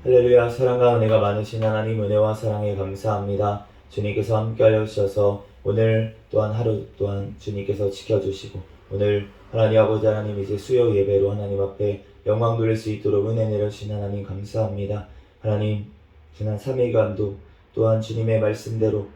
할렐루야. 사랑과 은혜가 많으신 하나님, 은혜와 사랑에 감사합니다. 주님께서 함께하여 주셔서 오늘 또한 하루 또한 주님께서 지켜주시고, 오늘 하나님 아버지 하나님 이제 수요 예배로 하나님 앞에 영광 돌릴 수 있도록 은혜 내려주신 하나님 감사합니다. 하나님 지난 3일간도 또한 주님의 말씀대로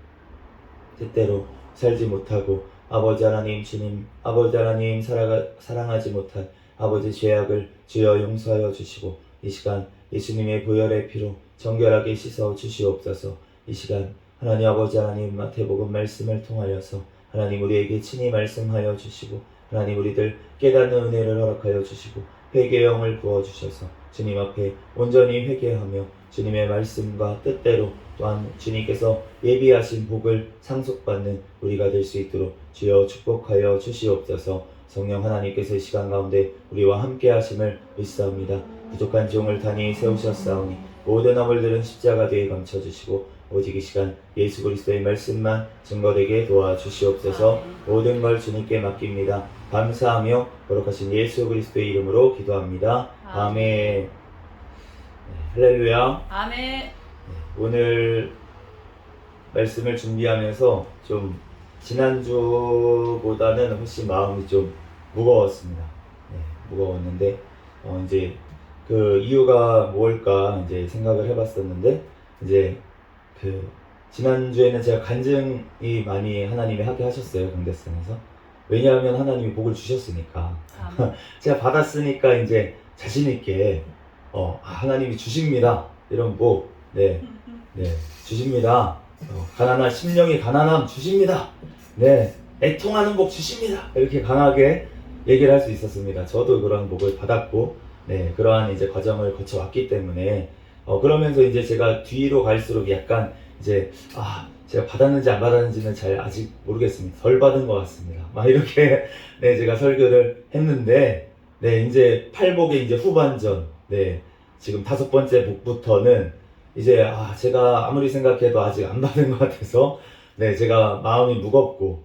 뜻대로 살지 못하고 아버지 하나님, 주님 아버지 하나님 사랑하지 못한 아버지 죄악을 주여 용서하여 주시고, 이 시간 예수님의 보혈의 피로 정결하게 씻어 주시옵소서. 이 시간 하나님 아버지 하나님 마태복음 말씀을 통하여서 하나님 우리에게 친히 말씀하여 주시고, 하나님 우리들 깨닫는 은혜를 허락하여 주시고, 회개의 영을 부어주셔서 주님 앞에 온전히 회개하며 주님의 말씀과 뜻대로 또한 주님께서 예비하신 복을 상속받는 우리가 될 수 있도록 주여 축복하여 주시옵소서. 성령 하나님께서 이 시간 가운데 우리와 함께 하심을 믿사옵니다. 부족한 종을 단히 세우셨사오니 모든 허물들은 십자가 뒤에 감춰주시고, 오직 이 시간 예수 그리스도의 말씀만 증거되게 도와주시옵소서. 모든 걸 주님께 맡깁니다. 감사하며 거룩하신 예수 그리스도의 이름으로 기도합니다. 아멘. 할렐루야. 아멘. 오늘 말씀을 준비하면서 좀 지난주보다는 훨씬 마음이 좀 무거웠습니다. 무거웠는데 이제 그 이유가 뭘까 이제 생각을 해봤었는데, 이제 그 지난주에는 제가 간증이 많이 하나님이 하게 하셨어요, 강대상에서. 왜냐하면 하나님이 복을 주셨으니까. 제가 받았으니까 이제 자신 있게 하나님이 주십니다, 이런 복, 주십니다. 가난한 심령이 가난함 주십니다. 애통하는 복 주십니다. 이렇게 강하게 얘기를 할 수 있었습니다. 저도 그런 복을 받았고, 그러한 이제 과정을 거쳐왔기 때문에 그러면서 이제 제가 뒤로 갈수록 약간 이제 제가 받았는지 안 받았는지는 잘 아직 모르겠습니다. 덜 받은 것 같습니다. 막 이렇게 제가 설교를 했는데, 이제 팔복의 이제 후반전, 지금 5번째 복부터는 이제 제가 아무리 생각해도 아직 안 받은 것 같아서 제가 마음이 무겁고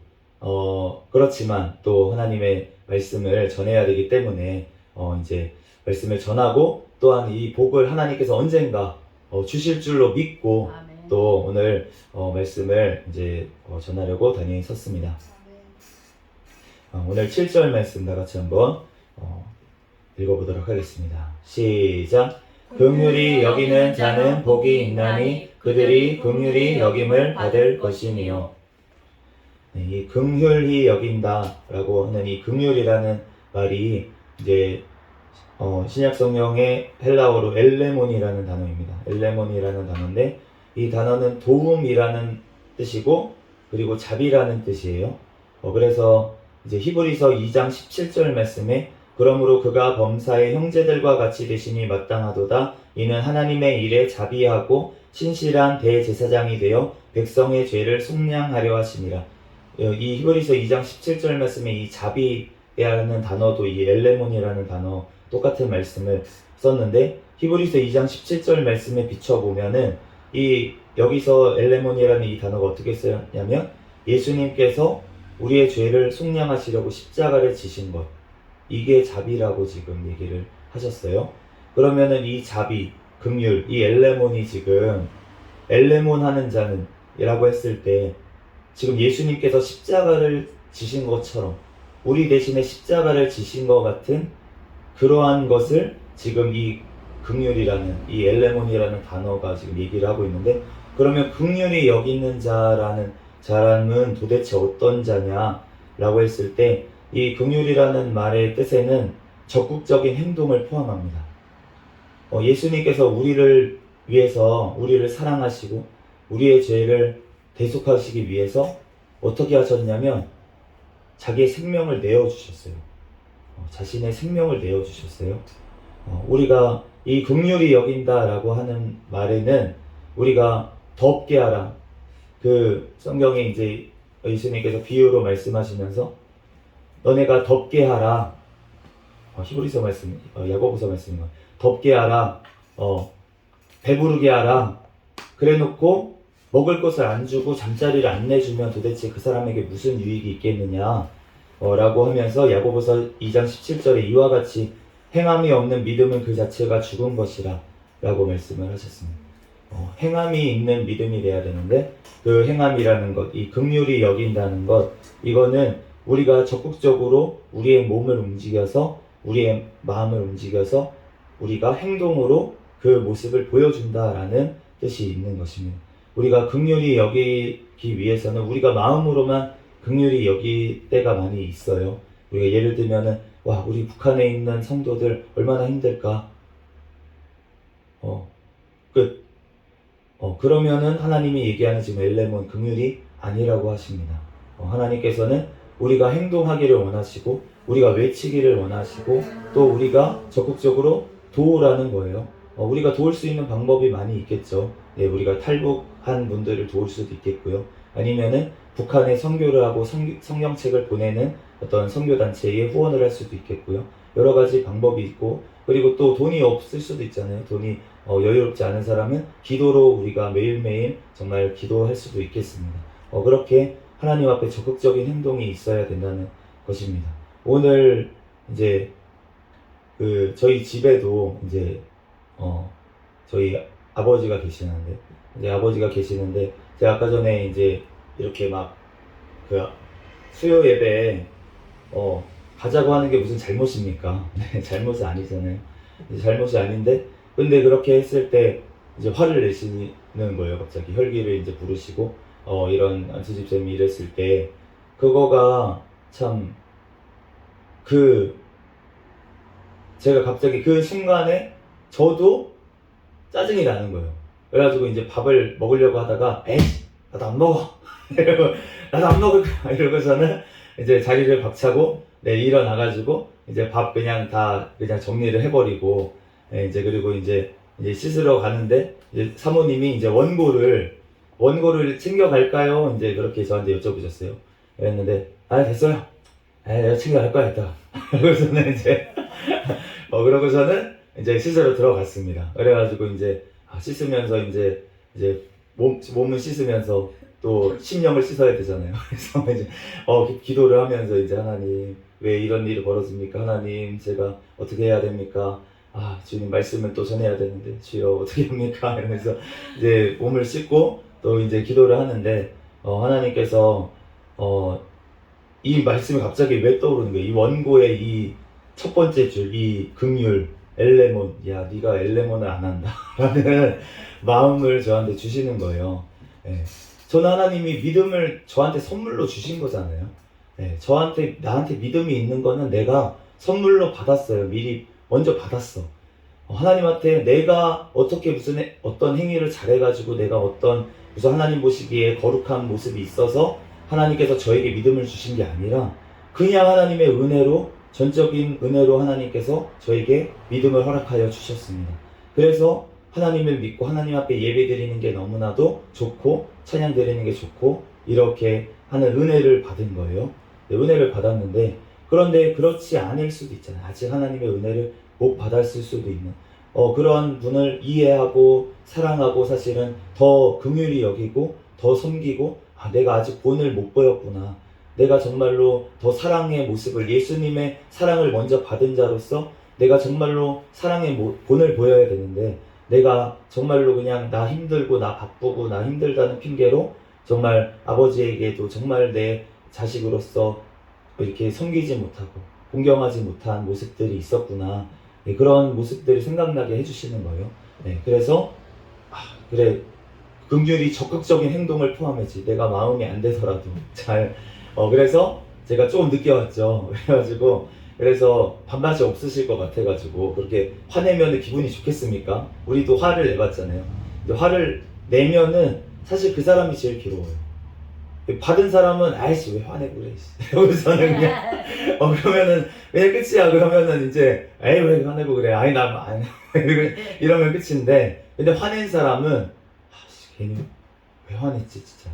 그렇지만 또 하나님의 말씀을 전해야 되기 때문에 이제 말씀을 전하고, 또한 이 복을 하나님께서 언젠가 주실 줄로 믿고 아멘. 또 오늘 말씀을 이제 전하려고 단히 섰습니다. 오늘 7절 말씀 다 같이 한번 읽어보도록 하겠습니다. 시작. 긍휼히 여기는 자는 복이 있나니 그들이 긍휼히 여김을 받을 것이니요. 이 긍휼히 여긴다라고 하는 이 긍휼이라는 말이 이제 신약 성경의 헬라어로 엘레몬이라는 단어입니다. 엘레몬이라는 단어인데, 이 단어는 도움이라는 뜻이고 그리고 자비라는 뜻이에요. 그래서 이제 히브리서 2장 17절 말씀에 그러므로 그가 범사의 형제들과 같이 되심이 마땅하도다. 이는 하나님의 일에 자비하고 신실한 대제사장이 되어 백성의 죄를 속량하려 하심이라. 이 히브리서 2장 17절 말씀에 이 자비라는 단어도 이 엘레몬이라는 단어 똑같은 말씀을 썼는데, 히브리서 2장 17절 말씀에 비춰보면은 이 여기서 엘레몬이라는 이 단어가 어떻게 쓰였냐면, 예수님께서 우리의 죄를 속량하시려고 십자가를 지신 것, 이게 자비라고 지금 얘기를 하셨어요. 그러면은 이 자비, 긍휼, 이 엘레몬이 지금 엘레몬 하는 자는 이라고 했을 때 지금 예수님께서 십자가를 지신 것처럼 우리 대신에 십자가를 지신 것 같은 그러한 것을 지금 이 긍휼이라는 이 엘레몬이라는 단어가 지금 얘기를 하고 있는데, 그러면 긍휼히 여기는 자라는 사람은 도대체 어떤 자냐라고 했을 때, 이 긍휼이라는 말의 뜻에는 적극적인 행동을 포함합니다. 예수님께서 우리를 위해서 우리를 사랑하시고 우리의 죄를 대속하시기 위해서 어떻게 하셨냐면 자기의 생명을 내어주셨어요. 자신의 생명을 내어주셨어요. 우리가 이 긍휼히 여긴다라고 하는 말에는 우리가 덥게 하라. 그 성경에 이제 예수님께서 비유로 말씀하시면서 너네가 덥게 하라. 히브리서 말씀, 야고보서 말씀인 거야. 덥게 하라. 배부르게 하라. 그래 놓고 먹을 것을 안 주고 잠자리를 안 내주면 도대체 그 사람에게 무슨 유익이 있겠느냐 라고 하면서 야고보서 2장 17절에 이와 같이 행함이 없는 믿음은 그 자체가 죽은 것이라 라고 말씀을 하셨습니다. 행함이 있는 믿음이 돼야 되는데 그 행함이라는 것, 이 긍휼히 여긴다는 것, 이거는 우리가 적극적으로 우리의 몸을 움직여서 우리의 마음을 움직여서 우리가 행동으로 그 모습을 보여준다라는 뜻이 있는 것입니다. 우리가 긍휼히 여기기 위해서는 우리가 마음으로만 긍휼히 여길 때가 많이 있어요. 우리가 예를 들면은 와, 우리 북한에 있는 성도들 얼마나 힘들까? 끝. 그러면은 하나님이 얘기하는 지금 엘레몬 긍휼이 아니라고 하십니다. 하나님께서는 우리가 행동하기를 원하시고 우리가 외치기를 원하시고 또 우리가 적극적으로 도우라는 거예요. 우리가 도울 수 있는 방법이 많이 있겠죠. 네, 우리가 탈북한 분들을 도울 수도 있겠고요. 아니면은 북한에 선교를 하고 성경책을 보내는 어떤 선교단체에 후원을 할 수도 있겠고요. 여러 가지 방법이 있고, 그리고 또 돈이 없을 수도 있잖아요. 돈이 여유롭지 않은 사람은 기도로 우리가 매일매일 정말 기도할 수도 있겠습니다. 그렇게 하나님 앞에 적극적인 행동이 있어야 된다는 것입니다. 오늘 이제 저희 집에도 이제 저희 아버지가 계시는데 제가 아까 전에 이제 이렇게 막 수요 예배에 가자고 하는 게 무슨 잘못입니까? 네, 잘못이 아니잖아요. 잘못이 아닌데, 근데 그렇게 했을 때 이제 화를 내시는 거예요. 갑자기 혈기를 이제 부르시고 이런 안수집사님이 이랬을 때 그거가 참 제가 갑자기 그 순간에 저도 짜증이 나는 거예요. 그래가지고 이제 밥을 먹으려고 하다가 에이 나도 안 먹어 이러고 나도 안 먹을 거야 이러고서는 이제 자리를 박차고 일어나가지고 이제 밥 그냥 정리를 해버리고 이제 그리고 이제 씻으러 가는데 이제 사모님이 이제 원고를 챙겨갈까요? 이제 그렇게 저한테 여쭤보셨어요. 그랬는데 됐어요. 내가 챙겨갈 거야 이따. 그러고서는 그러고서는 이제 씻으러 들어갔습니다. 그래가지고 이제 씻으면서 이제 몸을 씻으면서 또 심령을 씻어야 되잖아요. 그래서 이제 기도를 하면서 이제 하나님 왜 이런 일이 벌어집니까? 하나님 제가 어떻게 해야 됩니까? 주님 말씀을 또 전해야 되는데 주여 어떻게 합니까? 이러면서 이제 몸을 씻고 또 이제 기도를 하는데 하나님께서 이 말씀이 갑자기 왜 떠오르는 거예요? 이 원고의 이 첫 번째 줄, 이 긍휼, 엘레몬, 야 네가 엘레몬을 안 한다 라는 마음을 저한테 주시는 거예요. 저는 하나님이 믿음을 저한테 선물로 주신 거잖아요. 나한테 믿음이 있는 거는 내가 선물로 받았어요. 미리 먼저 받았어. 하나님한테 내가 어떻게 어떤 행위를 잘해가지고 내가 무슨 하나님 보시기에 거룩한 모습이 있어서 하나님께서 저에게 믿음을 주신 게 아니라 그냥 하나님의 은혜로, 전적인 은혜로 하나님께서 저에게 믿음을 허락하여 주셨습니다. 그래서 하나님을 믿고 하나님 앞에 예배 드리는 게 너무나도 좋고 찬양 드리는 게 좋고 이렇게 하는 은혜를 받은 거예요. 은혜를 받았는데, 그런데 그렇지 않을 수도 있잖아요. 아직 하나님의 은혜를 못 받았을 수도 있는 그런 분을 이해하고 사랑하고 사실은 더 긍휼히 여기고 더 섬기고 내가 아직 본을 못 보였구나. 내가 정말로 더 사랑의 모습을, 예수님의 사랑을 먼저 받은 자로서 내가 정말로 사랑의 본을 보여야 되는데 내가 정말로 그냥 나 힘들고 나 바쁘고 나 힘들다는 핑계로 정말 아버지에게도 정말 내 자식으로서 이렇게 섬기지 못하고 공경하지 못한 모습들이 있었구나. 그런 모습들이 생각나게 해주시는 거예요. 그래서 그래, 긍휼이 적극적인 행동을 포함했지. 내가 마음이 안 되더라도 그래서 제가 조금 늦게 왔죠. 그래서 밥맛이 없으실 것 같아가지고 그렇게 화내면 기분이 좋겠습니까? 우리도 화를 내봤잖아요. 근데 화를 내면은 사실 그 사람이 제일 괴로워요. 받은 사람은 아이씨 왜 화내고 그래 이러고서는 그냥 그러면은 그냥 끝이야. 그러면은 이제 에이 왜 화내고 그래 아이 나 안 이러면 끝인데, 근데 화낸 사람은 괜히 왜 화냈지 진짜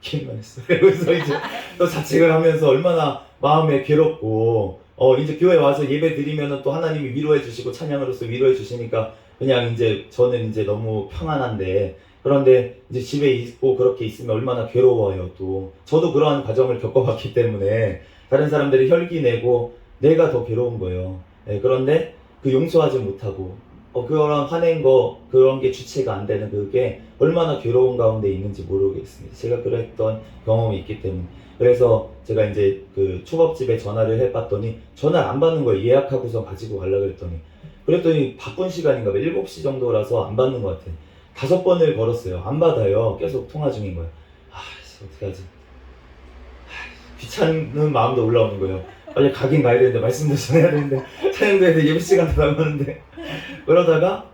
괜히만 했어. 그래서 이제 또 자책을 하면서 얼마나 마음에 괴롭고 이제 교회 와서 예배 드리면은 또 하나님이 위로해 주시고 찬양으로서 위로해 주시니까 그냥 이제 저는 이제 너무 평안한데, 그런데 이제 집에 있고 그렇게 있으면 얼마나 괴로워요. 또 저도 그러한 과정을 겪어봤기 때문에 다른 사람들이 혈기 내고 내가 더 괴로운 거예요. 그런데 그 용서하지 못하고 그런 화낸 거, 그런 게 주체가 안 되는 그게 얼마나 괴로운 가운데 있는지 모르겠습니다. 제가 그랬던 경험이 있기 때문에. 그래서 제가 이제 그 초밥집에 전화를 해봤더니 전화를 안 받는 거예요. 예약하고서 가지고 가려고 그랬더니. 그랬더니 바쁜 시간인가 봐. 7시 정도라서 안 받는 것 같아요. 5번을 걸었어요. 안 받아요. 계속 통화 중인 거예요. 어떻게 하지? 귀찮은 마음도 올라오는 거예요. 빨리 가긴 가야 되는데, 말씀도 전해야 되는데, 촬영도 해야 되는데, 예배 시간도 남았는데. 그러다가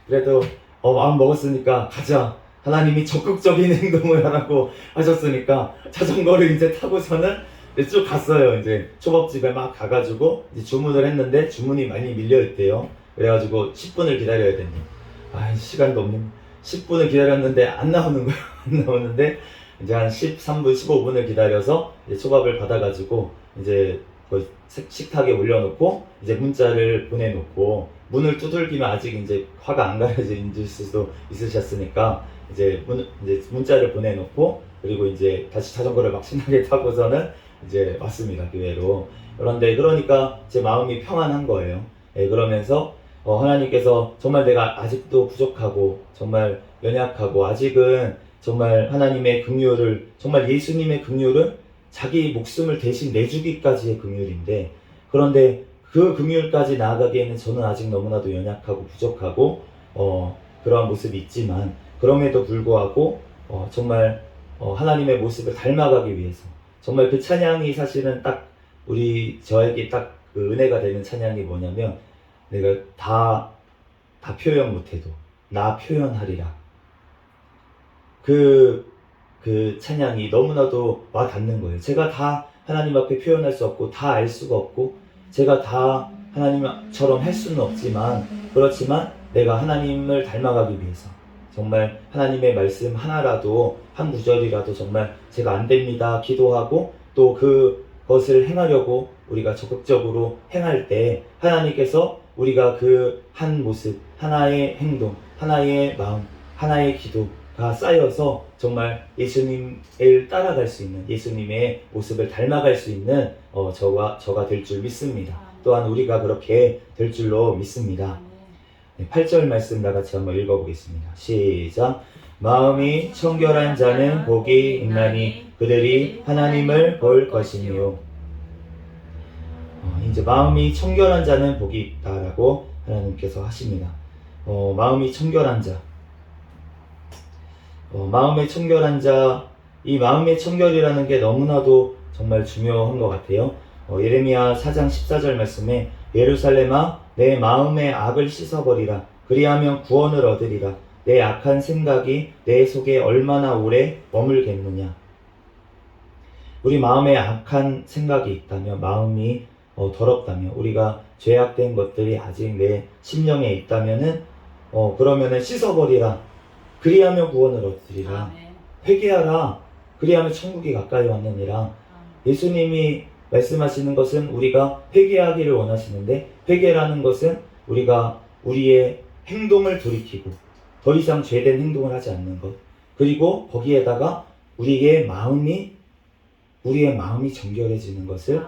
그래도 마음 먹었으니까 가자. 하나님이 적극적인 행동을 하라고 하셨으니까 자전거를 이제 타고서는 이제 쭉 갔어요. 이제 초밥집에 막 가가지고 이제 주문을 했는데 주문이 많이 밀려있대요. 그래가지고 10분을 기다려야 된대. 시간도 없는 10분을 기다렸는데 안 나오는 거예요. 안 나오는데 이제 한 13분, 15분을 기다려서 이제 초밥을 받아가지고 이제 그 식탁에 올려놓고 이제 문자를 보내놓고 문을 두들기면 아직 이제 화가 안 가려질 수도 있으셨으니까 이제 문자를 보내놓고 그리고 이제 다시 자전거를 막 신나게 타고서는 이제 왔습니다, 교회로. 그런데 그러니까 제 마음이 평안한 거예요. 그러면서 하나님께서 정말 내가 아직도 부족하고 정말 연약하고 아직은 정말 하나님의 긍휼을, 정말 예수님의 긍휼은 자기 목숨을 대신 내주기까지의 긍휼인데, 그런데 그 긍휼까지 나아가기에는 저는 아직 너무나도 연약하고 부족하고 그러한 모습이 있지만, 그럼에도 불구하고 정말 하나님의 모습을 닮아가기 위해서 정말 그 찬양이 사실은 딱 저에게 딱 그 은혜가 되는 찬양이 뭐냐면, 내가 다 표현 못해도 나 표현하리라. 그 찬양이 너무나도 와 닿는 거예요. 제가 다 하나님 앞에 표현할 수 없고 다 알 수가 없고 제가 다 하나님처럼 할 수는 없지만, 그렇지만 내가 하나님을 닮아가기 위해서 정말 하나님의 말씀 하나라도, 한 구절이라도 정말 제가 안 됩니다 기도하고 또 그것을 행하려고 우리가 적극적으로 행할 때 하나님께서 우리가 그 한 모습, 하나의 행동, 하나의 마음, 하나의 기도가 쌓여서 정말 예수님을 따라갈 수 있는, 예수님의 모습을 닮아갈 수 있는 저가 될 줄 믿습니다. 또한 우리가 그렇게 될 줄로 믿습니다. 8절 말씀 다 같이 한번 읽어보겠습니다. 시작. 마음이 청결한 자는 복이 있나니 그들이 하나님을 볼 것이니요. 이제 마음이 청결한 자는 복이 있다라고 하나님께서 하십니다. 마음이 청결한 자, 마음의 청결한 자, 이 마음의 청결이라는 게 너무나도 정말 중요한 것 같아요. 예레미야 4장 14절 말씀에 예루살렘아 내 마음의 악을 씻어버리라. 그리하면 구원을 얻으리라. 내 악한 생각이 내 속에 얼마나 오래 머물겠느냐. 우리 마음에 악한 생각이 있다면, 마음이 더럽다면, 우리가 죄악된 것들이 아직 내 심령에 있다면은 그러면은 씻어버리라. 그리하면 구원을 얻으리라. 회개하라. 그리하면 천국이 가까이 왔느니라. 예수님이 말씀하시는 것은 우리가 회개하기를 원하시는데, 회개라는 것은 우리가 우리의 행동을 돌이키고 더 이상 죄된 행동을 하지 않는 것, 그리고 거기에다가 우리의 마음이 정결해지는 것을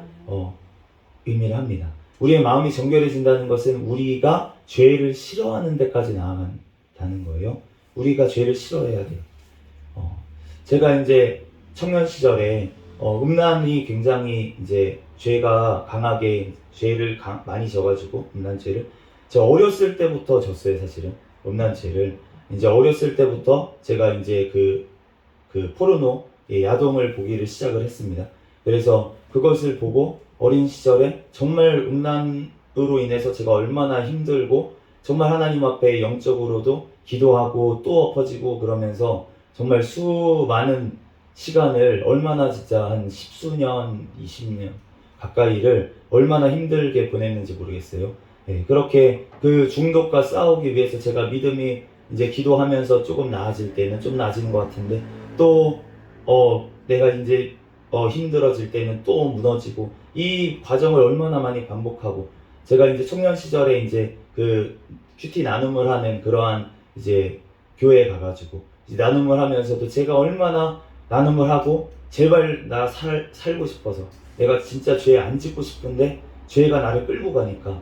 의미를 합니다. 우리의 마음이 정결해진다는 것은 우리가 죄를 싫어하는 데까지 나아간다는 거예요. 우리가 죄를 싫어해야 돼요. 제가 이제 청년 시절에 음란이 굉장히 이제 죄가 강하게 죄를 많이 져가지고, 음란죄를 제가 어렸을 때부터 졌어요. 사실은 음란죄를 이제 어렸을 때부터 제가 이제 그 포르노, 야동을 보기를 시작을 했습니다. 그래서 그것을 보고 어린 시절에 정말 음란으로 인해서 제가 얼마나 힘들고, 정말 하나님 앞에 영적으로도 기도하고 또 엎어지고 그러면서 정말 수많은 시간을, 얼마나 진짜 한 10수년, 20년 가까이를 얼마나 힘들게 보냈는지 모르겠어요. 그렇게 그 중독과 싸우기 위해서 제가 믿음이 이제 기도하면서 조금 나아질 때는 좀 나아지는 것 같은데, 또 내가 이제 힘들어질 때는 또 무너지고, 이 과정을 얼마나 많이 반복하고, 제가 이제 청년 시절에 이제 그 큐티 나눔을 하는 그러한 이제 교회에 가가지고 이제 나눔을 하면서도 제가 얼마나 나눔을 하고, 제발 나 살고 싶어서, 내가 진짜 죄 안 짓고 싶은데 죄가 나를 끌고 가니까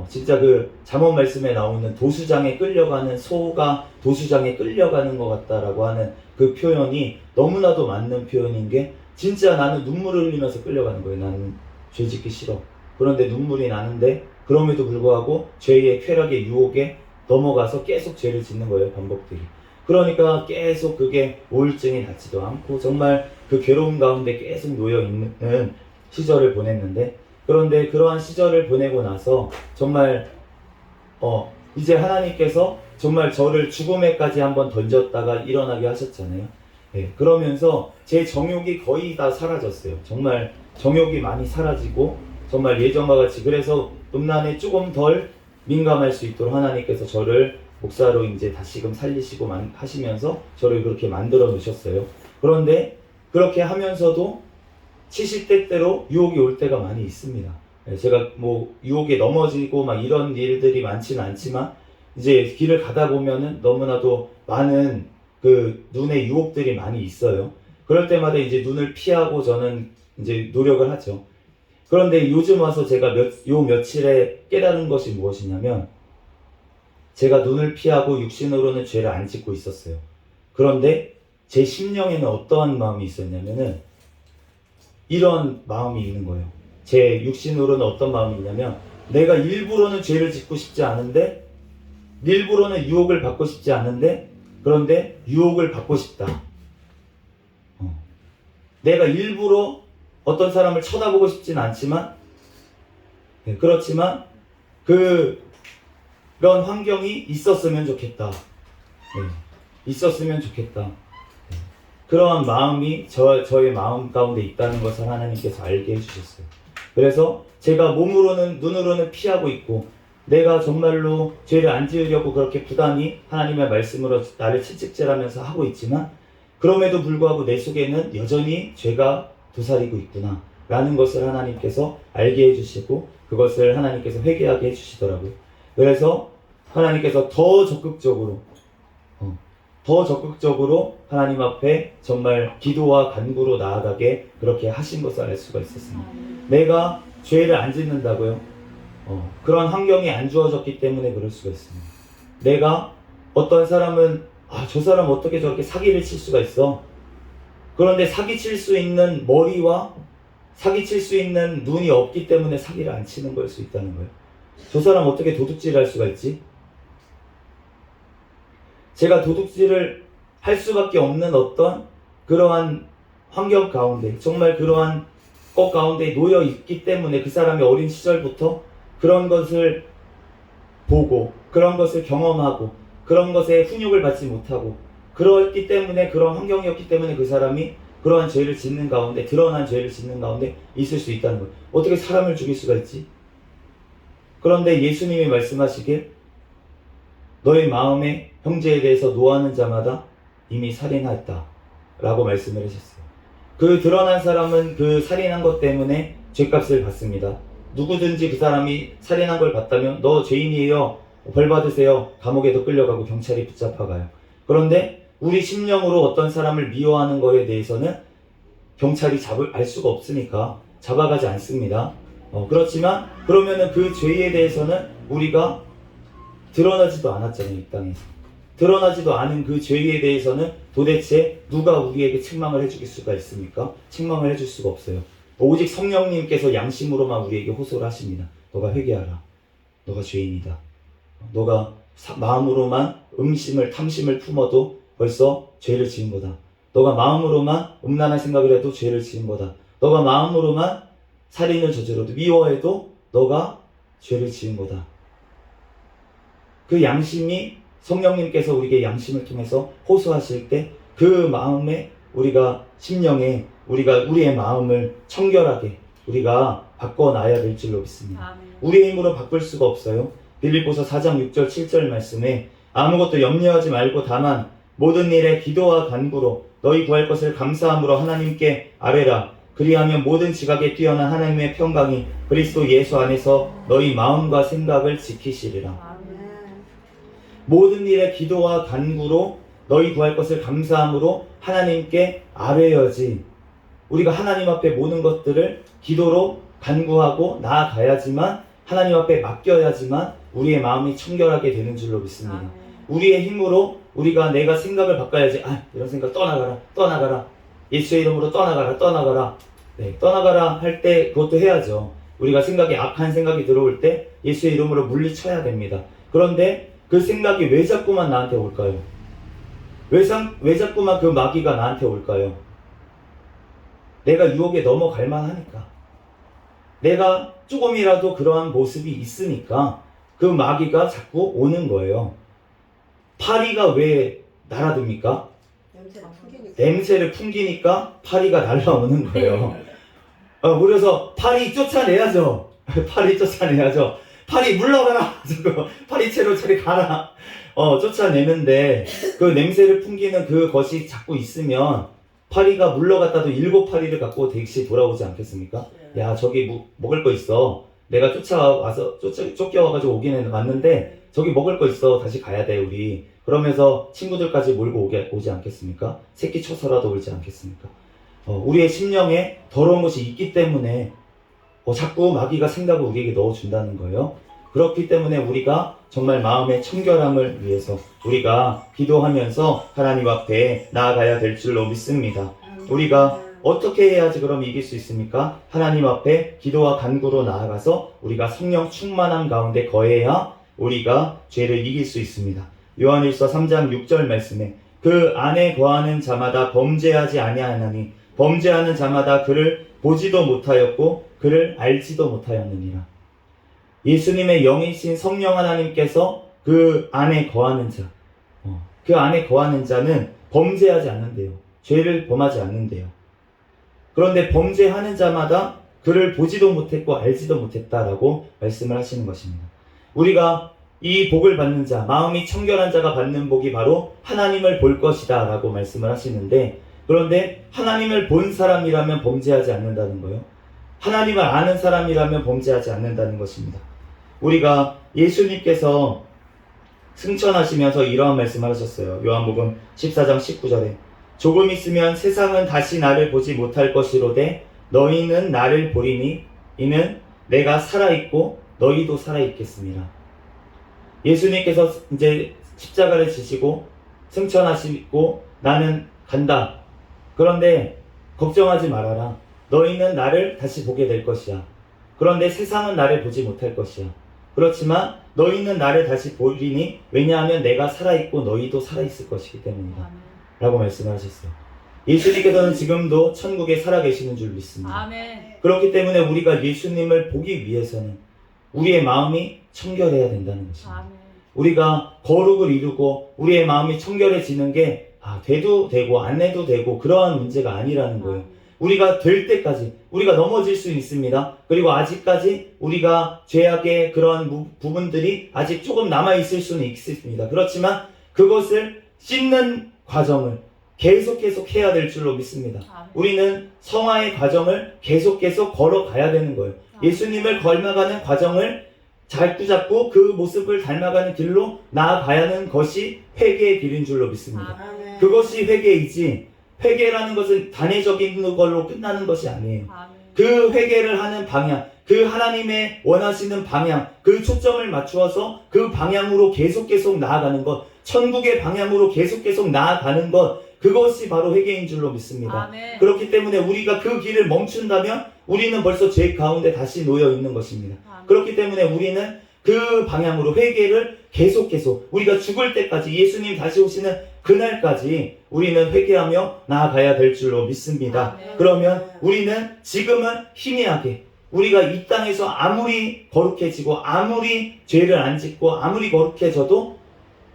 진짜 그 잠언 말씀에 나오는 도수장에 끌려가는 소가 도수장에 끌려가는 것 같다라고 하는 그 표현이 너무나도 맞는 표현인 게, 진짜 나는 눈물을 흘리면서 끌려가는 거예요. 나는 죄 짓기 싫어. 그런데 눈물이 나는데 그럼에도 불구하고 죄의 쾌락의 유혹에 넘어가서 계속 죄를 짓는 거예요. 반복되게. 그러니까 계속 그게 우울증이 낫지도 않고 정말 그 괴로움 가운데 계속 놓여 있는 시절을 보냈는데, 그런데 그러한 시절을 보내고 나서 정말 이제 하나님께서 정말 저를 죽음에까지 한번 던졌다가 일어나게 하셨잖아요. 네, 그러면서 제 정욕이 거의 다 사라졌어요. 정말 정욕이 많이 사라지고 정말 예전과 같이, 그래서 음란에 조금 덜 민감할 수 있도록 하나님께서 저를 목사로 이제 다시금 살리시고 하시면서 저를 그렇게 만들어 놓으셨어요. 그런데 그렇게 하면서도 70대 때로 유혹이 올 때가 많이 있습니다. 제가 뭐 유혹에 넘어지고 막 이런 일들이 많지는 않지만, 이제 길을 가다 보면은 너무나도 많은 그 눈의 유혹들이 많이 있어요. 그럴 때마다 이제 눈을 피하고 저는 이제 노력을 하죠. 그런데 요즘 와서 제가 며칠에 깨달은 것이 무엇이냐면, 제가 눈을 피하고 육신으로는 죄를 안 짓고 있었어요. 그런데 제 심령에는 어떠한 마음이 있었냐면은 이런 마음이 있는 거예요. 제 육신으로는 어떤 마음이 있냐면, 내가 일부러는 죄를 짓고 싶지 않은데, 일부러는 유혹을 받고 싶지 않은데, 그런데 유혹을 받고 싶다. 내가 일부러 어떤 사람을 쳐다보고 싶진 않지만, 그렇지만 그런 환경이 있었으면 좋겠다. 있었으면 좋겠다. 그러한 마음이 저의 마음 가운데 있다는 것을 하나님께서 알게 해주셨어요. 그래서 제가 눈으로는 피하고 있고, 내가 정말로 죄를 안 지으려고 그렇게 부단히 하나님의 말씀으로 나를 채찍질하면서 하고 있지만, 그럼에도 불구하고 내 속에는 여전히 죄가 도사리고 있구나 라는 것을 하나님께서 알게 해주시고, 그것을 하나님께서 회개하게 해주시더라고요. 그래서 하나님께서 더 적극적으로 하나님 앞에 정말 기도와 간구로 나아가게 그렇게 하신 것을 알 수가 있었습니다. 내가 죄를 안 짓는다고요? 그런 환경이 안 주어졌기 때문에 그럴 수가 있습니다. 내가 어떤 사람은 저 사람 어떻게 저렇게 사기를 칠 수가 있어? 그런데 사기칠 수 있는 머리와 사기칠 수 있는 눈이 없기 때문에 사기를 안 치는 걸 수 있다는 거예요. 저 사람 어떻게 도둑질을 할 수가 있지? 제가 도둑질을 할 수밖에 없는 어떤 그러한 환경 가운데, 정말 그러한 것 가운데 놓여 있기 때문에, 그 사람이 어린 시절부터 그런 것을 보고 그런 것을 경험하고 그런 것에 훈육을 받지 못하고 그렇기 때문에, 그런 환경이었기 때문에 그 사람이 그러한 죄를 짓는 가운데, 드러난 죄를 짓는 가운데 있을 수 있다는 거예요. 어떻게 사람을 죽일 수가 있지? 그런데 예수님이 말씀하시길, 너의 마음에 형제에 대해서 노하는 자마다 이미 살인하였다 라고 말씀을 하셨어요. 그 드러난 사람은 그 살인한 것 때문에 죄값을 받습니다. 누구든지 그 사람이 살인한 걸 봤다면 너 죄인이에요, 벌 받으세요, 감옥에도 끌려가고 경찰이 붙잡아가요. 그런데 우리 심령으로 어떤 사람을 미워하는 거에 대해서는 경찰이 알 수가 없으니까 잡아가지 않습니다. 그렇지만 그러면은 그 죄에 대해서는 우리가 드러나지도 않았잖아요. 이 땅에서 드러나지도 않은 그 죄에 대해서는 도대체 누가 우리에게 책망을 해줄 수가 있습니까? 책망을 해줄 수가 없어요. 오직 성령님께서 양심으로만 우리에게 호소를 하십니다. 너가 회개하라. 너가 죄인이다. 너가 마음으로만 탐심을 품어도 벌써 죄를 지은 거다. 너가 마음으로만 음란한 생각을 해도 죄를 지은 거다. 너가 마음으로만 살인을 저지러도 미워해도 너가 죄를 지은 거다. 그 양심이 성령님께서 우리에게 양심을 통해서 호소하실 때, 그 마음에 우리가 심령에 우리의 마음을 청결하게 우리가 바꿔놔야 될 줄로 믿습니다. 우리의 힘으로 바꿀 수가 없어요. 빌립보서 4장 6절 7절 말씀에 아무것도 염려하지 말고 다만 모든 일에 기도와 간구로 너희 구할 것을 감사함으로 하나님께 아뢰라. 그리하면 모든 지각에 뛰어난 하나님의 평강이 그리스도 예수 안에서 너희 마음과 생각을 지키시리라. 모든 일에 기도와 간구로 너희 구할 것을 감사함으로 하나님께 아뢰어지. 우리가 하나님 앞에 모든 것들을 기도로 간구하고 나아가야지만 하나님 앞에 맡겨야지만 우리의 마음이 청결하게 되는 줄로 믿습니다. 우리의 힘으로 우리가 내가 생각을 바꿔야지. 이런 생각 떠나가라. 예수의 이름으로 떠나가라. 네, 떠나가라 할 때 그것도 해야죠. 우리가 생각이 악한 생각이 들어올 때 예수의 이름으로 물리쳐야 됩니다. 그런데 그 생각이 왜 자꾸만 나한테 올까요? 왜 자꾸만 그 마귀가 나한테 올까요? 내가 유혹에 넘어갈 만하니까. 내가 조금이라도 그러한 모습이 있으니까 그 마귀가 자꾸 오는 거예요. 파리가 왜 날아듭니까? 냄새를 풍기니까 파리가 날아오는 거예요. 그래서 파리 쫓아내야죠. 파리 물러가라. 파리채로 저리 가라. 쫓아내는데 그 냄새를 풍기는 그것이 자꾸 있으면 파리가 물러갔다도 7파리를 갖고 다시 돌아오지 않겠습니까? 야, 저기 먹을 거 있어. 내가 쫓겨와가지고 오긴 왔는데 저기 먹을 거 있어. 다시 가야 돼, 우리. 그러면서 친구들까지 몰고 오지 않겠습니까? 새끼 쳐서라도 오지 않겠습니까? 우리의 심령에 더러운 것이 있기 때문에 자꾸 마귀가 생각을 우리에게 넣어준다는 거예요. 그렇기 때문에 우리가 정말 마음의 청결함을 위해서 우리가 기도하면서 하나님 앞에 나아가야 될 줄로 믿습니다. 우리가 어떻게 해야지 그럼 이길 수 있습니까? 하나님 앞에 기도와 간구로 나아가서 우리가 성령 충만함 가운데 거해야 우리가 죄를 이길 수 있습니다. 요한일서 3장 6절 말씀에 그 안에 거하는 자마다 범죄하지 아니하나니 범죄하는 자마다 그를 보지도 못하였고 그를 알지도 못하였느니라. 예수님의 영이신 성령 하나님께서 그 안에 거하는 자, 그 안에 거하는 자는 범죄하지 않는데요. 죄를 범하지 않는데요. 그런데 범죄하는 자마다 그를 보지도 못했고 알지도 못했다라고 말씀을 하시는 것입니다. 우리가 이 복을 받는 자, 마음이 청결한 자가 받는 복이 바로 하나님을 볼 것이다 라고 말씀을 하시는데, 그런데 하나님을 본 사람이라면 범죄하지 않는다는 거예요. 하나님을 아는 사람이라면 범죄하지 않는다는 것입니다. 우리가 예수님께서 승천하시면서 이러한 말씀을 하셨어요. 요한복음 14장 19절에 조금 있으면 세상은 다시 나를 보지 못할 것이로되 너희는 나를 보리니 이는 내가 살아있고 너희도 살아있겠습니다. 예수님께서 이제 십자가를 지시고 승천하시고 나는 간다. 그런데 걱정하지 말아라. 너희는 나를 다시 보게 될 것이야. 그런데 세상은 나를 보지 못할 것이야. 그렇지만 너희는 나를 다시 보리니 왜냐하면 내가 살아있고 너희도 살아있을 것이기 때문이다. 라고 말씀을 하셨어요. 예수님께서는 지금도 천국에 살아계시는 줄 믿습니다. 아멘. 그렇기 때문에 우리가 예수님을 보기 위해서는 우리의 마음이 청결해야 된다는 것입니다. 아멘. 우리가 거룩을 이루고 우리의 마음이 청결해지는 게 돼도 되고 안 해도 되고 그러한 문제가 아니라는 거예요. 우리가 될 때까지 우리가 넘어질 수 있습니다. 그리고 아직까지 우리가 죄악의 그런 부분들이 아직 조금 남아있을 수는 있습니다. 그렇지만 그것을 씻는 과정을 계속 해야 될 줄로 믿습니다. 우리는 성화의 과정을 계속 걸어가야 되는 거예요. 예수님을 닮아가는 과정을 잘 붙잡고 그 모습을 닮아가는 길로 나아가야 하는 것이 회개의 길인 줄로 믿습니다. 그것이 회개이지 회개라는 것은 단회적인 걸로 끝나는 것이 아니에요. 그 회개를 하는 방향, 그 하나님의 원하시는 방향, 그 초점을 맞추어서 그 방향으로 계속 나아가는 것, 천국의 방향으로 계속 나아가는 것, 그것이 바로 회개인 줄로 믿습니다. 아멘. 그렇기 때문에 우리가 그 길을 멈춘다면 우리는 벌써 죄 가운데 다시 놓여 있는 것입니다. 아멘. 그렇기 때문에 우리는 그 방향으로 회개를 계속 우리가 죽을 때까지 예수님 다시 오시는 그날까지 우리는 회개하며 나아가야 될 줄로 믿습니다. 아멘. 그러면 우리는 지금은 희미하게 우리가 이 땅에서 아무리 거룩해지고 아무리 죄를 안 짓고 아무리 거룩해져도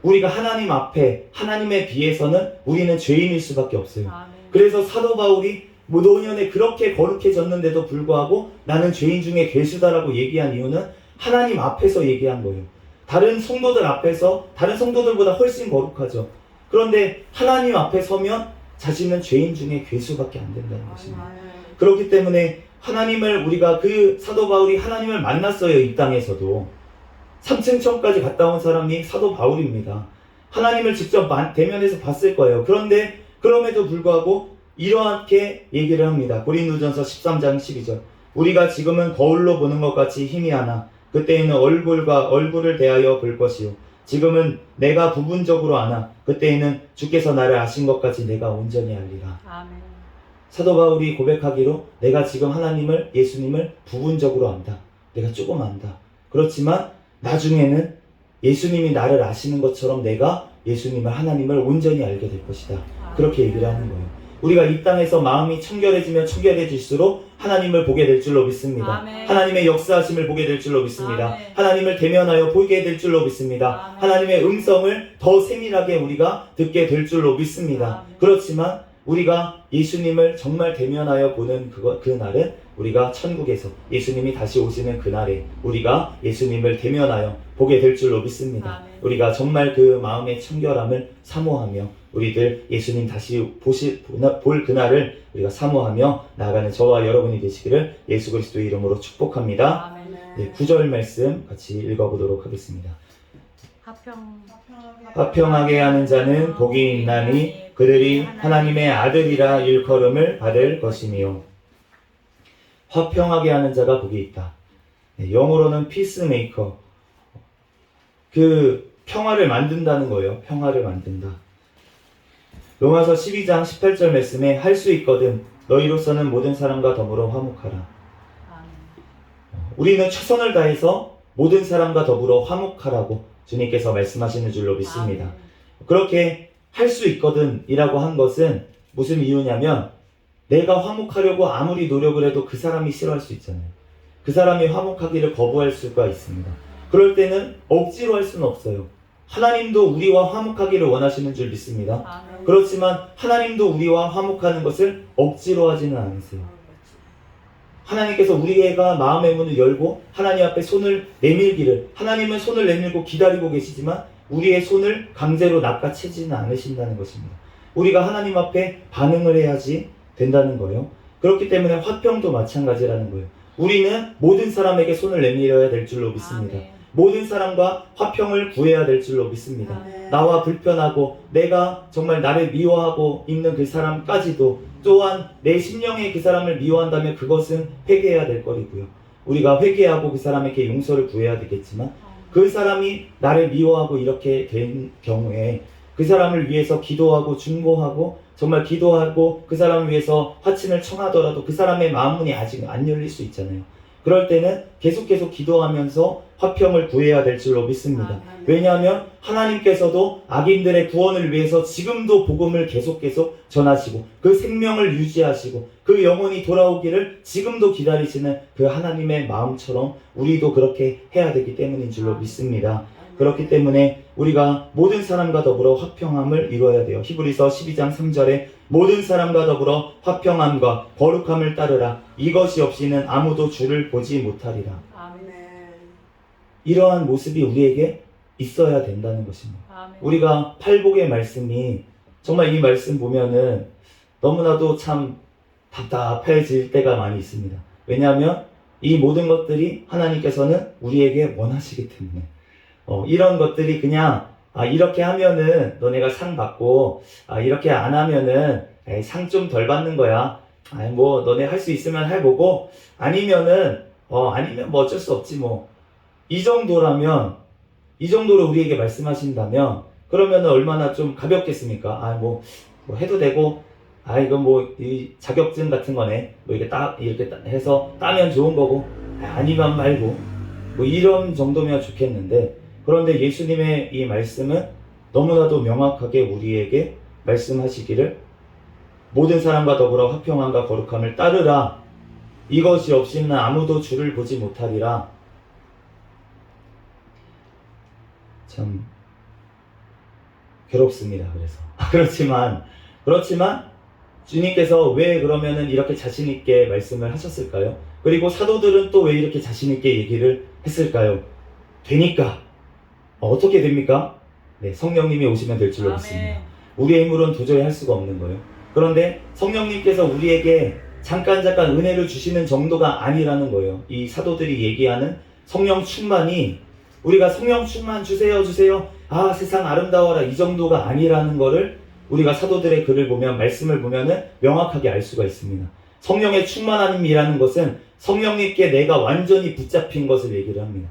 우리가 하나님 앞에 하나님에 비해서는 우리는 죄인일 수밖에 없어요. 아멘. 그래서 사도 바울이 노년에 그렇게 거룩해졌는데도 불구하고 나는 죄인 중에 괴수다라고 얘기한 이유는 하나님 앞에서 얘기한 거예요. 다른 성도들 앞에서 다른 성도들보다 훨씬 거룩하죠. 그런데 하나님 앞에 서면 자신은 죄인 중에 괴수밖에 안 된다는 것입니다. 그렇기 때문에 하나님을 우리가 그 사도 바울이 하나님을 만났어요. 이 땅에서도 3층 천까지 갔다 온 사람이 사도 바울입니다. 하나님을 직접 대면해서 봤을 거예요. 그런데 그럼에도 불구하고 이렇게 얘기를 합니다. 고린도전서 13장 12절 우리가 지금은 거울로 보는 것 같이 희미하나 그때에는 얼굴과 얼굴을 대하여 볼 것이요 지금은 내가 부분적으로 아나 그때에는 주께서 나를 아신 것까지 내가 온전히 알리라. 아멘. 사도 바울이 고백하기로 내가 지금 하나님을 예수님을 부분적으로 안다. 내가 조금 안다. 그렇지만 나중에는 예수님이 나를 아시는 것처럼 내가 예수님을 하나님을 온전히 알게 될 것이다. 그렇게 얘기를 하는 거예요. 우리가 이 땅에서 마음이 청결해지면 청결해질수록 하나님을 보게 될 줄로 믿습니다. 아멘. 하나님의 역사하심을 보게 될 줄로 믿습니다. 아멘. 하나님을 대면하여 보게 될 줄로 믿습니다. 아멘. 하나님의 음성을 더 세밀하게 우리가 듣게 될 줄로 믿습니다. 아멘. 그렇지만 우리가 예수님을 정말 대면하여 보는 그날은 우리가 천국에서 예수님이 다시 오시는 그날에 우리가 예수님을 대면하여 보게 될 줄로 믿습니다. 아멘. 우리가 정말 그 마음의 청결함을 사모하며 우리들 예수님 다시 볼 그날을 우리가 사모하며 나아가는 저와 여러분이 되시기를 예수 그리스도의 이름으로 축복합니다. 아멘. 네, 9절 말씀 같이 읽어보도록 하겠습니다. 화평하게 하는 자는 복이 있나니 그들이 하나님의 아들이라 일컬음을 받을 것이니요. 화평하게 하는 자가 복이 있다. 네, 영어로는 피스메이커. 그 평화를 만든다는 거예요. 평화를 만든다. 로마서 12장 18절 말씀에 할 수 있거든 너희로서는 모든 사람과 더불어 화목하라. 아멘. 우리는 최선을 다해서 모든 사람과 더불어 화목하라고 주님께서 말씀하시는 줄로 믿습니다. 아멘. 그렇게 할 수 있거든 이라고 한 것은 무슨 이유냐면 내가 화목하려고 아무리 노력을 해도 그 사람이 싫어할 수 있잖아요. 그 사람이 화목하기를 거부할 수가 있습니다. 그럴 때는 억지로 할 수는 없어요. 하나님도 우리와 화목하기를 원하시는 줄 믿습니다. 아멘. 그렇지만 하나님도 우리와 화목하는 것을 억지로 하지는 않으세요. 하나님께서 우리가 마음의 문을 열고 하나님 앞에 손을 내밀기를, 하나님은 손을 내밀고 기다리고 계시지만 우리의 손을 강제로 낚아채지는 않으신다는 것입니다. 우리가 하나님 앞에 반응을 해야지 된다는 거예요. 그렇기 때문에 화평도 마찬가지라는 거예요. 우리는 모든 사람에게 손을 내밀어야 될 줄로 믿습니다. 아멘. 모든 사람과 화평을 구해야 될 줄로 믿습니다. 아멘. 나와 불편하고 내가 정말 나를 미워하고 있는 그 사람까지도 또한 내 심령에 그 사람을 미워한다면 그것은 회개해야 될 거리고요. 우리가 회개하고 그 사람에게 용서를 구해야 되겠지만 그 사람이 나를 미워하고 이렇게 된 경우에 그 사람을 위해서 기도하고 중보하고 정말 기도하고 그 사람을 위해서 화친을 청하더라도 그 사람의 마음문이 아직 안 열릴 수 있잖아요. 그럴 때는 계속 기도하면서 화평을 구해야 될 줄로 믿습니다. 왜냐하면 하나님께서도 악인들의 구원을 위해서 지금도 복음을 계속 전하시고 그 생명을 유지하시고 그 영혼이 돌아오기를 지금도 기다리시는 그 하나님의 마음처럼 우리도 그렇게 해야 되기 때문인 줄로 믿습니다. 그렇기 때문에 우리가 모든 사람과 더불어 화평함을 이루어야 돼요. 히브리서 12장 3절에 모든 사람과 더불어 화평함과 거룩함을 따르라. 이것이 없이는 아무도 주를 보지 못하리라. 아멘. 이러한 모습이 우리에게 있어야 된다는 것입니다. 아멘. 우리가 팔복의 말씀이 정말 이 말씀 보면은 너무나도 참 답답해질 때가 많이 있습니다. 왜냐하면 이 모든 것들이 하나님께서는 우리에게 원하시기 때문에 이런 것들이 그냥 이렇게 하면은 너네가 상 받고 이렇게 안 하면은 상 좀 덜 받는 거야. 뭐 너네 할 수 있으면 해보고 아니면 뭐 어쩔 수 없지 뭐. 이 정도라면 이 정도로 우리에게 말씀하신다면 그러면은 얼마나 좀 가볍겠습니까? 뭐 해도 되고 이거 뭐 이 자격증 같은 거네. 뭐 이렇게 해서 따면 좋은 거고 아니면 말고 뭐 이런 정도면 좋겠는데 그런데 예수님의 이 말씀은 너무나도 명확하게 우리에게 말씀하시기를 모든 사람과 더불어 화평함과 거룩함을 따르라. 이것이 없이는 아무도 주를 보지 못하리라. 참 괴롭습니다. 그래서 그렇지만 주님께서 왜 그러면은 이렇게 자신 있게 말씀을 하셨을까요? 그리고 사도들은 또 왜 이렇게 자신 있게 얘기를 했을까요? 되니까. 어떻게 됩니까? 네, 성령님이 오시면 될 줄로 믿습니다. 우리의 힘으로는 도저히 할 수가 없는 거예요. 그런데 성령님께서 우리에게 잠깐 은혜를 주시는 정도가 아니라는 거예요. 이 사도들이 얘기하는 성령 충만이 우리가 성령 충만 주세요. 세상 아름다워라 이 정도가 아니라는 거를 우리가 사도들의 글을 보면 말씀을 보면은 명확하게 알 수가 있습니다. 성령의 충만함이라는 것은 성령님께 내가 완전히 붙잡힌 것을 얘기를 합니다.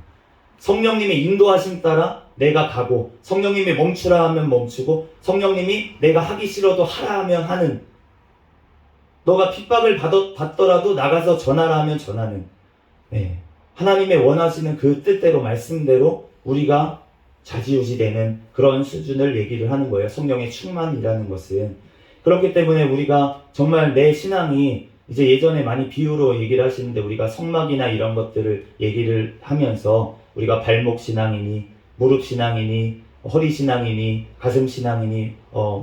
성령님의 인도하심 따라 내가 가고, 성령님이 멈추라 하면 멈추고, 성령님이 내가 하기 싫어도 하라 하면 하는, 너가 핍박을 받더라도 나가서 전하라 하면 전하는, 하나님의 원하시는 그 뜻대로, 말씀대로 우리가 좌지우지되는 그런 수준을 얘기를 하는 거예요. 성령의 충만이라는 것은. 그렇기 때문에 우리가 정말 내 신앙이, 이제 예전에 많이 비유로 얘기를 하시는데, 우리가 성막이나 이런 것들을 얘기를 하면서 우리가 발목 신앙이니, 무릎 신앙이니, 허리 신앙이니, 가슴 신앙이니,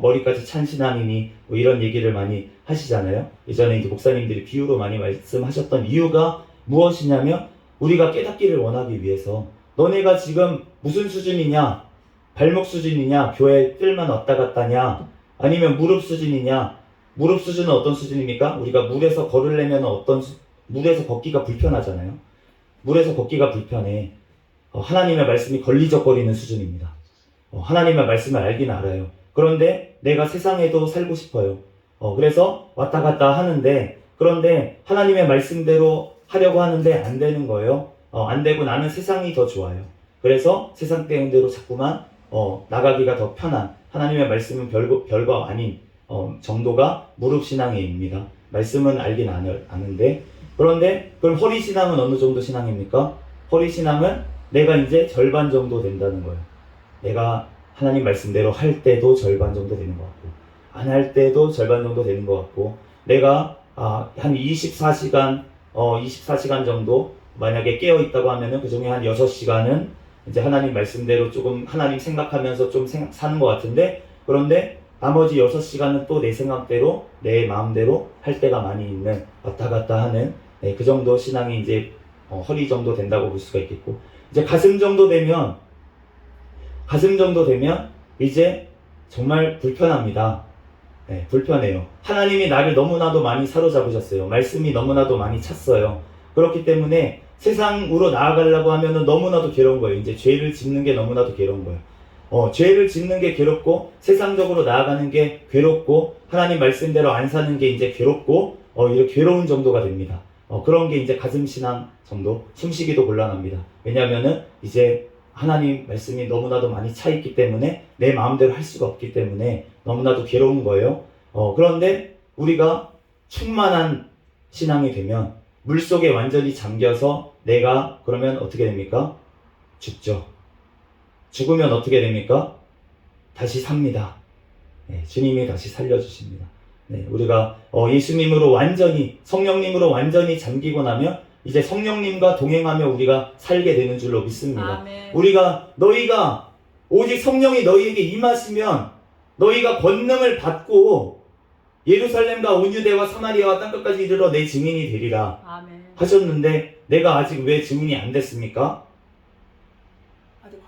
머리까지 찬 신앙이니, 뭐 이런 얘기를 많이 하시잖아요. 예전에 이제 목사님들이 비유로 많이 말씀하셨던 이유가 무엇이냐면, 우리가 깨닫기를 원하기 위해서. 너네가 지금 무슨 수준이냐? 발목 수준이냐? 교회 뜰만 왔다 갔다냐? 아니면 무릎 수준이냐? 무릎 수준은 어떤 수준입니까? 우리가 물에서 걸으려면 물에서 걷기가 불편하잖아요. 물에서 걷기가 불편해. 하나님의 말씀이 걸리적거리는 수준입니다. 하나님의 말씀을 알긴 알아요. 그런데 내가 세상에도 살고 싶어요. 그래서 왔다 갔다 하는데, 그런데 하나님의 말씀대로 하려고 하는데 안 되는 거예요. 안 되고 나는 세상이 더 좋아요. 그래서 세상 대응대로 자꾸만 나가기가 더 편한, 하나님의 말씀은 별거 아닌 정도가 무릎신앙입니다. 말씀은 알긴 아는데, 그런데 그럼 허리신앙은 어느 정도 신앙입니까? 허리신앙은 내가 이제 절반 정도 된다는 거예요. 내가 하나님 말씀대로 할 때도 절반 정도 되는 것 같고, 안 할 때도 절반 정도 되는 것 같고, 내가 한 24시간 정도 만약에 깨어 있다고 하면은 그 중에 한 6시간은 이제 하나님 말씀대로 조금 하나님 생각하면서 좀 사는 것 같은데, 그런데 나머지 6시간은 또 내 생각대로, 내 마음대로 할 때가 많이 있는, 왔다 갔다 하는, 그 정도 신앙이 이제 허리 정도 된다고 볼 수가 있겠고, 이제 가슴 정도 되면 이제 정말 불편합니다. 불편해요. 하나님이 나를 너무나도 많이 사로잡으셨어요. 말씀이 너무나도 많이 찼어요. 그렇기 때문에 세상으로 나아가려고 하면은 너무나도 괴로운 거예요. 이제 죄를 짓는 게 너무나도 괴로운 거예요. 죄를 짓는 게 괴롭고, 세상적으로 나아가는 게 괴롭고, 하나님 말씀대로 안 사는 게 이제 괴롭고, 이렇게 괴로운 정도가 됩니다. 그런 게 이제 가슴 신앙 정도, 숨쉬기도 곤란합니다. 왜냐하면은 이제 하나님 말씀이 너무나도 많이 차 있기 때문에 내 마음대로 할 수가 없기 때문에 너무나도 괴로운 거예요. 그런데 우리가 충만한 신앙이 되면, 물속에 완전히 잠겨서 내가 그러면 어떻게 됩니까? 죽죠. 죽으면 어떻게 됩니까? 다시 삽니다. 주님이 다시 살려주십니다. 우리가 예수님으로 완전히, 성령님으로 완전히 잠기고 나면 이제 성령님과 동행하며 우리가 살게 되는 줄로 믿습니다. 아멘. 너희가 오직 성령이 너희에게 임하시면 너희가 권능을 받고 예루살렘과 온 유대와 사마리아와 땅끝까지 이르러 내 증인이 되리라. 아멘. 하셨는데 내가 아직 왜 증인이 안 됐습니까? 아직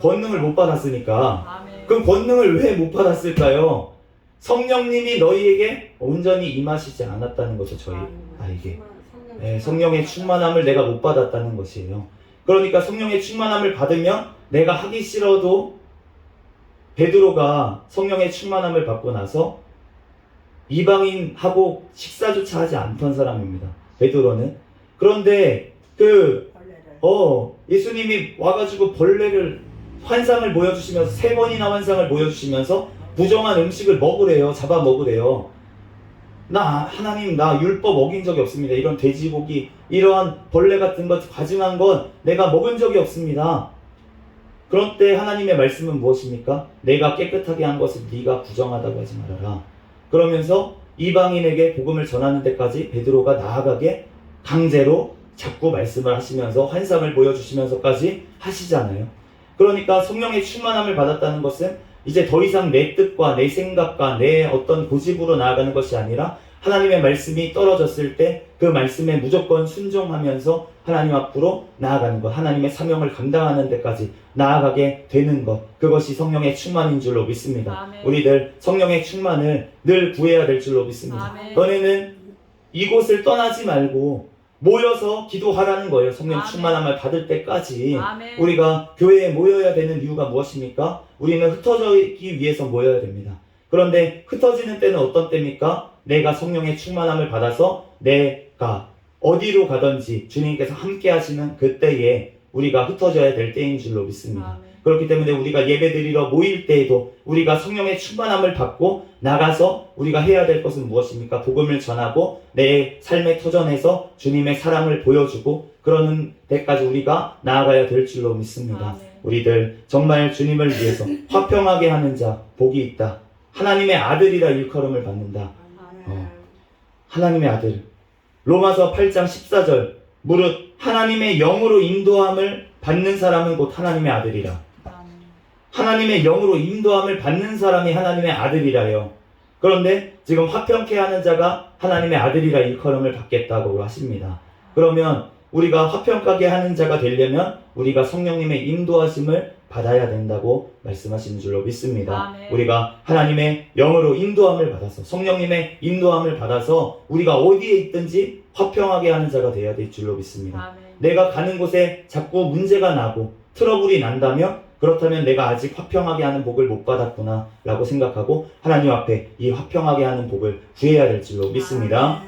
권능을 못 받았으니까. 아멘. 그럼 권능을 왜 못 받았을까요? 성령님이 너희에게 온전히 임하시지 않았다는 거죠. 저희에게. 성령의 충만함을 내가 못 받았다는 것이에요. 그러니까 성령의 충만함을 받으면 내가 하기 싫어도, 베드로가 성령의 충만함을 받고 나서 이방인하고 식사조차 하지 않던 사람입니다. 베드로는. 그런데 예수님이 와가지고 환상을 보여주시면서, 3번이나 환상을 보여주시면서 부정한 음식을 먹으래요. 잡아 먹으래요. 하나님, 나 율법 어긴 적이 없습니다. 이런 돼지고기, 이러한 벌레 같은 것, 가증한 건 내가 먹은 적이 없습니다. 그런 때 하나님의 말씀은 무엇입니까? 내가 깨끗하게 한 것을 네가 부정하다고 하지 말아라. 그러면서 이방인에게 복음을 전하는 데까지 베드로가 나아가게 강제로 자꾸 말씀을 하시면서 환상을 보여주시면서까지 하시잖아요. 그러니까 성령의 충만함을 받았다는 것은 이제 더 이상 내 뜻과 내 생각과 내 어떤 고집으로 나아가는 것이 아니라, 하나님의 말씀이 떨어졌을 때 그 말씀에 무조건 순종하면서 하나님 앞으로 나아가는 것, 하나님의 사명을 감당하는 데까지 나아가게 되는 것, 그것이 성령의 충만인 줄로 믿습니다. 아멘. 우리들 성령의 충만을 늘 구해야 될 줄로 믿습니다. 아멘. 너네는 이곳을 떠나지 말고 모여서 기도하라는 거예요. 성령 아멘. 충만함을 받을 때까지. 아멘. 우리가 우리가 교회에 모여야 되는 이유가 무엇입니까? 우리는 흩어지기 위해서 모여야 됩니다. 그런데 흩어지는 때는 어떤 때입니까? 내가 성령의 충만함을 받아서 내가 어디로 가든지 주님께서 함께 하시는 그때에 우리가 흩어져야 될 때인 줄로 믿습니다. 아멘. 그렇기 때문에 우리가 예배드리러 모일 때에도 우리가 성령의 충만함을 받고 나가서 우리가 해야 될 것은 무엇입니까? 복음을 전하고 내 삶의 터전에서 주님의 사랑을 보여주고 그러는 데까지 우리가 나아가야 될 줄로 믿습니다. 아멘. 우리들 정말 주님을 위해서 화평하게 하는 자 복이 있다. 하나님의 아들이라 일컬음을 받는다. 하나님의 아들. 로마서 8장 14절 무릇 하나님의 영으로 인도함을 받는 사람은 곧 하나님의 아들이라. 하나님의 영으로 인도함을 받는 사람이 하나님의 아들이라요. 그런데 지금 화평케 하는 자가 하나님의 아들이라 일컬음을 받겠다고 하십니다. 그러면 우리가 화평하게 하는 자가 되려면 우리가 성령님의 인도하심을 받아야 된다고 말씀하시는 줄로 믿습니다. 아멘. 우리가 하나님의 영으로 인도함을 받아서 성령님의 인도함을 받아서 우리가 어디에 있든지 화평하게 하는 자가 되어야 될 줄로 믿습니다. 아멘. 내가 가는 곳에 자꾸 문제가 나고 트러블이 난다면 그렇다면 내가 아직 화평하게 하는 복을 못 받았구나 라고 생각하고 하나님 앞에 이 화평하게 하는 복을 구해야 될 줄로 믿습니다.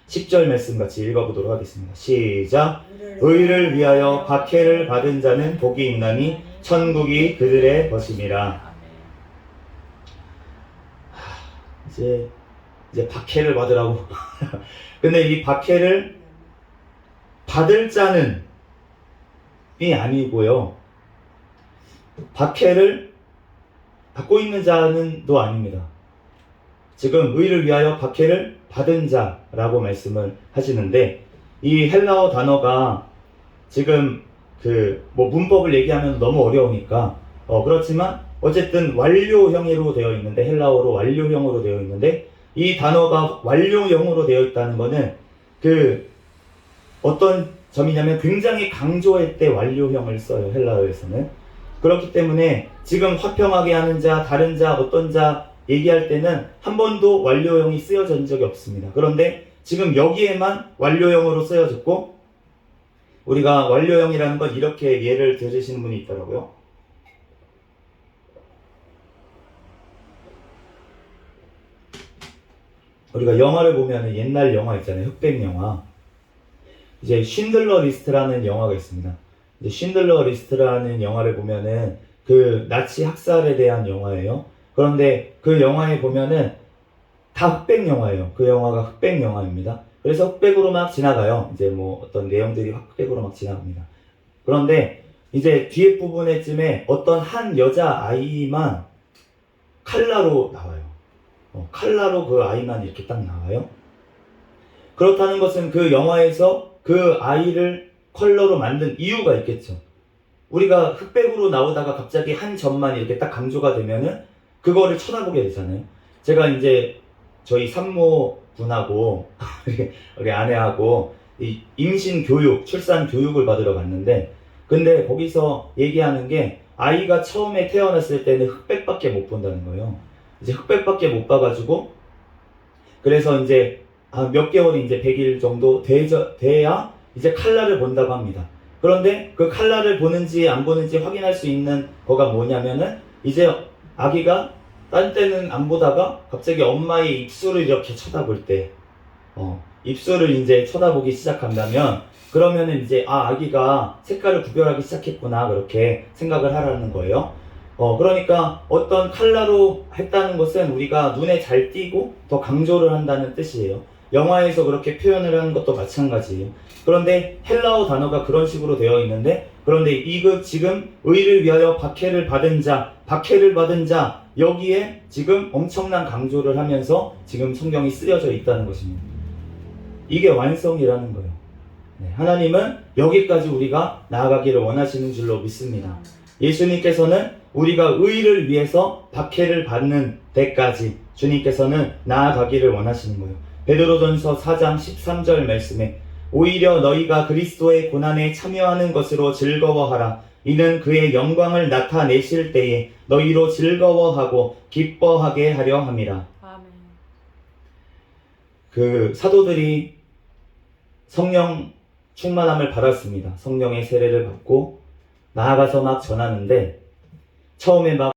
10절 말씀 같이 읽어보도록 하겠습니다. 시작. 의를 위하여 박해를 받은 자는 복이 있나니 천국이 그들의 것임이라. 이제 박해를 받으라고. 근데 이 박해를 받을 자는 이 아니고요. 박해를 받고 있는 자는도 아닙니다. 지금 의를 위하여 박해를 받은 자라고 말씀을 하시는데 이 헬라어 단어가 지금 문법을 얘기하면 너무 어려우니까 그렇지만 어쨌든 완료형으로 되어 있는데 헬라어로 완료형으로 되어 있는데 이 단어가 완료형으로 되어 있다는 거는 어떤 점이냐면 굉장히 강조할 때 완료형을 써요. 헬라어에서는. 그렇기 때문에 지금 화평하게 하는 자, 다른 자, 어떤 자 얘기할 때는 한 번도 완료형이 쓰여진 적이 없습니다. 그런데 지금 여기에만 완료형으로 쓰여졌고 우리가 완료형이라는 건 이렇게 예를 들으시는 분이 있더라고요. 우리가 영화를 보면 옛날 영화 있잖아요. 흑백 영화. 이제 쉰들러 리스트라는 영화가 있습니다. 이제 쉰들러 리스트라는 영화를 보면은 나치 학살에 대한 영화예요. 그런데 그 영화에 보면은 다 흑백 영화예요. 그 영화가 흑백 영화입니다. 그래서 흑백으로 막 지나가요. 이제 어떤 내용들이 흑백으로 막 지나갑니다. 그런데 이제 뒤에 부분에쯤에 어떤 한 여자 아이만 칼라로 나와요. 칼라로 그 아이만 이렇게 딱 나와요. 그렇다는 것은 그 영화에서 그 아이를 컬러로 만든 이유가 있겠죠. 우리가 흑백으로 나오다가 갑자기 한 점만 이렇게 딱 강조가 되면은 그거를 쳐다보게 되잖아요. 제가 이제 저희 산모분하고 우리 아내하고 임신 교육, 출산 교육을 받으러 갔는데 근데 거기서 얘기하는 게 아이가 처음에 태어났을 때는 흑백밖에 못 본다는 거예요. 이제 흑백밖에 못 봐가지고 그래서 이제 몇 개월이 이제 100일 정도 돼야 이제 칼라를 본다고 합니다. 그런데 그 칼라를 보는지 안 보는지 확인할 수 있는 거가 뭐냐면은 이제 아기가 딴 때는 안 보다가 갑자기 엄마의 입술을 이렇게 쳐다볼 때 입술을 이제 쳐다보기 시작한다면 그러면은 이제 아기가 색깔을 구별하기 시작했구나 그렇게 생각을 하라는 거예요. 그러니까 어떤 칼라로 했다는 것은 우리가 눈에 잘 띄고 더 강조를 한다는 뜻이에요. 영화에서 그렇게 표현을 하는 것도 마찬가지예요. 그런데 헬라어 단어가 그런 식으로 되어 있는데 그런데 지금 의를 위하여 박해를 받은 자 여기에 지금 엄청난 강조를 하면서 지금 성경이 쓰여져 있다는 것입니다. 이게 완성이라는 거예요. 하나님은 여기까지 우리가 나아가기를 원하시는 줄로 믿습니다. 예수님께서는 우리가 의를 위해서 박해를 받는 데까지 주님께서는 나아가기를 원하시는 거예요. 베드로전서 4장 13절 말씀에 오히려 너희가 그리스도의 고난에 참여하는 것으로 즐거워하라. 이는 그의 영광을 나타내실 때에 너희로 즐거워하고 기뻐하게 하려 함이라. 아멘. 사도들이 성령 충만함을 받았습니다. 성령의 세례를 받고 나아가서 막 전하는데 처음에 막